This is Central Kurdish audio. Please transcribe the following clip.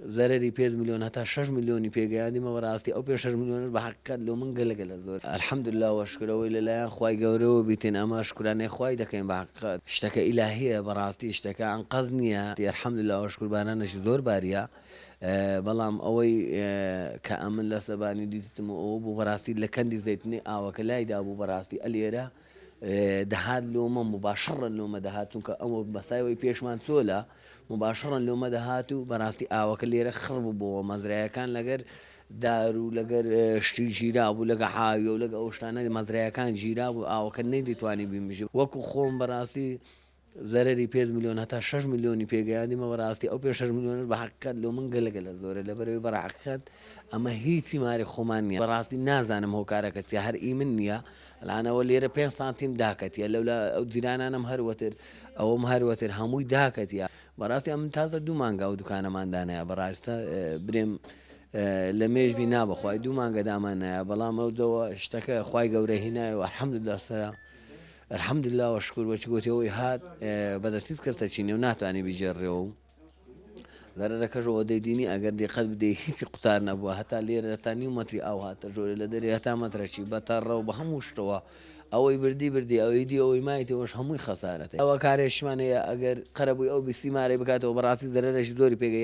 زەرری 5 میلیۆن هەتا 6 میلیۆنی پێگەیاندیمە بەڕاستی ئەو پێ 6 میلیۆنش بە حەقیقەت لەو من گەلە زۆر الحەمدوللا وەشکرەوەی لەلایەن خوای گەورەوە بیتین ئەمە شکرانەی خوای دەکەین بە حەقیقەت شتەکە ئیلاهیە بەڕاستی شتەکە ئەنقەز نییە الحەمدوللا وەشکر بارانەشی زۆر باریە بەڵام ئەوەی کە ئەمن لە سەبانی دیتم ئەوە بوو بەڕاستی لە کەندی زەیتونی ئاوەکە لایدا بوو بەڕاستی ئەلێرە دەهات لۆمە مباشڕە لۆمە دەهاتون کە ئەوە بەسایەوەی پێشمان چۆلە مباشڕن لۆمە دەهات و بەڕاستی ئاوەکە لێرە خڕ بووبەوە مەزرایەکان لەگەر دار و لەگەر شتی ژیرا بوو لەگە حاویە و لەگە ئەو شتانە مەزرایەکان ژیرا بوو ئاوەکە نەیدەتوانی بیمژی وەکو خۆم بەڕاستی زەرری 5 میلیۆن هەتا 6 میلیۆنی پێگەیاندیمە بەڕاستی ئەو پێ 6 میلیۆنش بە حەقیقەت لەو من گەلە زۆرە لەبەرەوەی بەڕحەقیقەت ئەمە هیچی ماری خۆمان نییە بەڕاستی نازانم هۆکارەکە چیا هەر ئیمن نییە لەانەوە لێرە 5 سانتیم داکەتیە لەولا ئەو جیرانانم هەروەتر ئەوەم هەروەتر هەمووی داکەتیە بەڕاستی ئەم تازە دوو مانگا و دوکانەماندانەیە بەڕاستە برێم لە مێژبی نابخوای دوو مانگە دامانایە بەڵام ئەو دەوە شتەکە خوای گەورە هینایەوە الحەمدوللا سەرا الحەمدوللا وەشکر بەچی گوتیەوەی هات بەدەستیت کەستە چینێ و ناتوانانی بیجێڕێەوە و زەرەکەژەوە دەیدینی ئەگەر دقت بدەی هیچی قوتار نەبووە هەتا لێرە هەتا نیو مەتری ئاو هاتە ژۆرە لە دەرێ هەتا مەترەشی بەتەڕە و بە هەموو شتەوە ئەوەی بردی ئەوەی دی ئەوەی مایتەوەش هەمووی خەسارەتە ئەوە کارێشمانەیە ئەگەر قەرەبووی ئەو بیستی مارەی بکاتەوە بەڕاستی زەرەرەشی زۆری پێگەی